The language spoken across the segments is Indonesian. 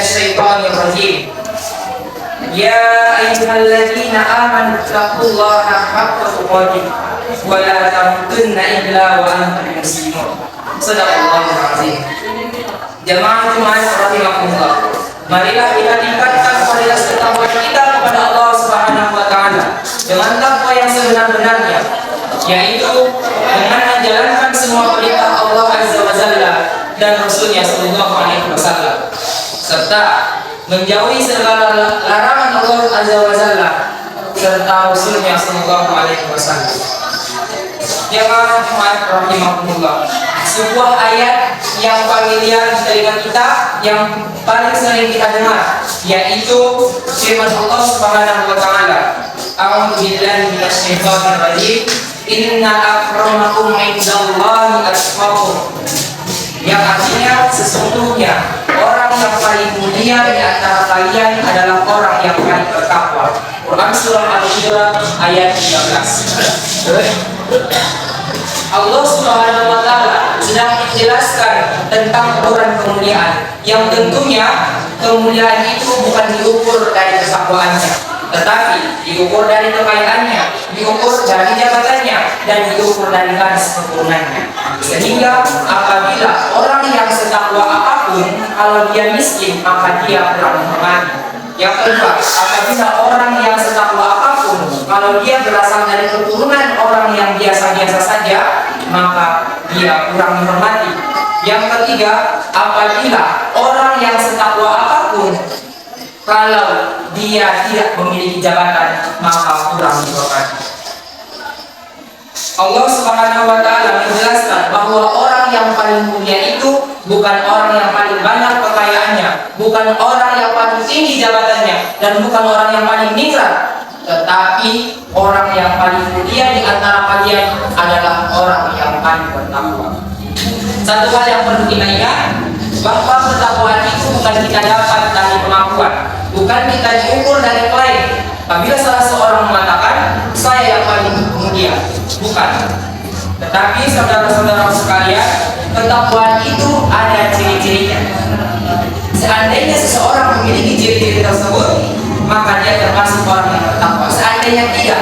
minasyaitonir rajim. Ya ayyuhalladzina amanu taqullaha haqqa tuqatih wa la tamutunna illa wa antum muslimun. Shadaqallahul azim. Jamaah Jumat rahimakumullah. Marilah kita tingkatkan kualitas ketakwaan kita kepada Allah Subhanahu wa taala dengan takwa yang sebenar-benarnya, yaitu dengan menjalankan semua perintah Allah Azza wa Jalla dan Rasulnya Sallallahu Alaihi Wasallam, serta menjauhi segala larangan Allah Azza wa Jalla serta Rasulnya Sallallahu Alaihi Wasallam. Jamaah Jumat rahimahumullah, sebuah ayat yang familiar di telinga kita, yang paling sering kita dengar, yaitu firman Allah Subhanahu wa taala, A'udzu billahi minasyaitonir rajim, inna akramakum indallahi atqakum. Yang artinya sesungguhnya orang yang paling mulia di antara kalian adalah orang yang paling bertakwa. Quran surah Al-Hujurat ayat 13. Allah Subhanahu wa taala sedang menjelaskan tentang ukuran kemuliaan, yang tentunya kemuliaan itu bukan diukur dari ketakwaannya, tetapi diukur dari kekayaannya, diukur dari jabatannya, dan diukur dari garis keturunannya. Sehingga apabila orang yang setakwa apapun, kalau dia miskin maka dia kurang menghormati. Yang kedua, apabila orang yang setakwa apapun, kalau dia berasal dari keturunan orang yang biasa-biasa saja, maka dia kurang menghormati. Yang ketiga, apabila orang yang setakwa apapun, kalau dia tidak memiliki jabatan, maka kurang dihormati. Allah Subhanahu wa taala menjelaskan bahwa orang yang paling mulia itu bukan orang yang paling banyak kekayaannya, bukan orang yang paling tinggi jabatannya, dan bukan orang yang paling ningrat, tetapi orang yang paling mulia di antara kalian adalah orang yang paling bertakwa. Satu hal yang perlu kita ingat, bahwa ketakwaan itu bukan kita dapat dari pengakuan, bukan kita diukur dari klaim. Apabila salah seorang mengatakan saya yang paling mulia, bukan. Tetapi saudara-saudara sekalian, ketakwaan itu ada ciri-cirinya. Seandainya seseorang memiliki ciri-ciri tersebut, maka dia termasuk orang yang bertakwa. Seandainya tidak,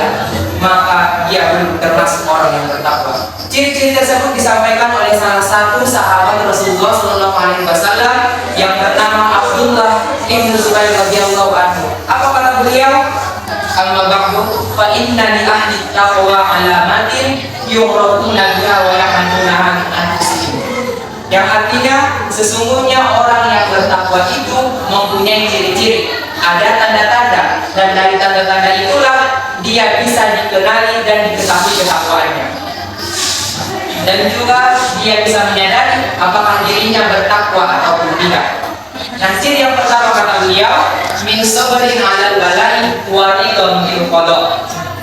maka dia belum termasuk orang yang bertakwa. Ciri-ciri tersebut disampaikan oleh salah satu sahabat Rasulullah SAW yang bernama Abdullah ibn Zubair radhiyallahu anhu. Apa kata beliau? Amma ba'du, fa inna li ahli taqwa alamatin yu'rafuna biha wa yahmunaha min anfusihim. Yang artinya sesungguhnya orang yang bertakwa itu mempunyai ciri-ciri, ada tanda-tanda, dan dari tanda-tanda itulah dia bisa dikenali dan diketahui ketakwaannya. Dan juga dia bisa menyadari apakah dirinya bertakwa ataupun tidak. Nah, ciri yang pertama kata beliau, min sabrin 'alal bala'i wa ridwan bil qada.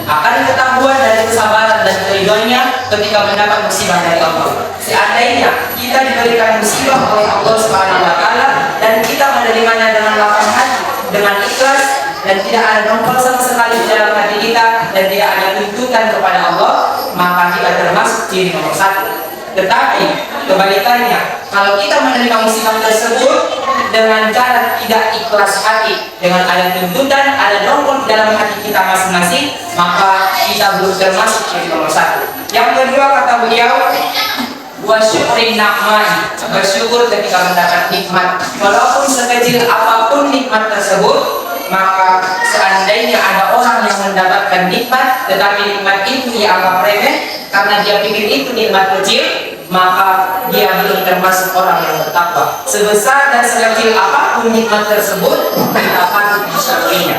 Akan ketahuan dari kesabaran dan keridhoannya ketika mendapat musibah dari Allah. Seandainya kita diberikan musibah oleh Allah Subhanahu wa taala dan kita menerimanya dengan lapang hati, dengan ikhlas, dan tidak ada dongkol sama sekali di dalam hati kita, dan tidak ada tuntutan kepada Allah, maka kita termasuk ciri nomor satu. Tetapi kebalikannya, kalau kita menerima musibah tersebut dengan cara tidak ikhlas hati, dengan ada tuntutan, ada dongkol di dalam hati kita masing-masing, maka kita belum termasuk ciri nomor satu. Yang kedua kata beliau, wa syukrin na'mai, bersyukur ketika mendapat nikmat, walaupun sekecil apapun nikmat tersebut. Maka seandainya ada orang yang mendapatkan nikmat, tetapi nikmat itu dia anggap remeh karena dia pikir itu nikmat kecil, maka dia belum termasuk orang yang bertakwa. Sebesar dan sekecil apapun nikmat tersebut, kita patut disyukurinya.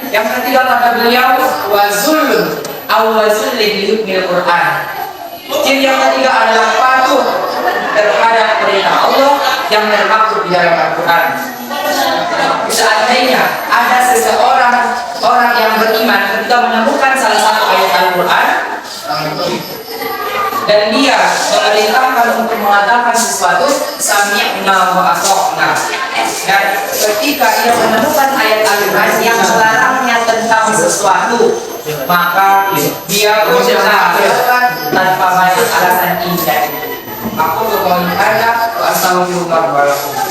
Yang ketiga kata beliau, wa zulm aw wa zulli bi hukmil Quran. Ciri yang ketiga adalah patuh terhadap perintah Allah yang termaktub di dalam Al-Quran. Seandainya ada seseorang orang yang beriman ketika menemukan salah satu ayat Al-Quran dan dia memerintahkan untuk mengatakan sesuatu, sami'na wa ata'na, dan ketika ia menemukan ayat Al-Quran yang melarangnya tentang sesuatu, maka dia berusaha tanpa banyak alasan ini dan itu. Aku berkomunikasi, wa astagfirullah wa lakum.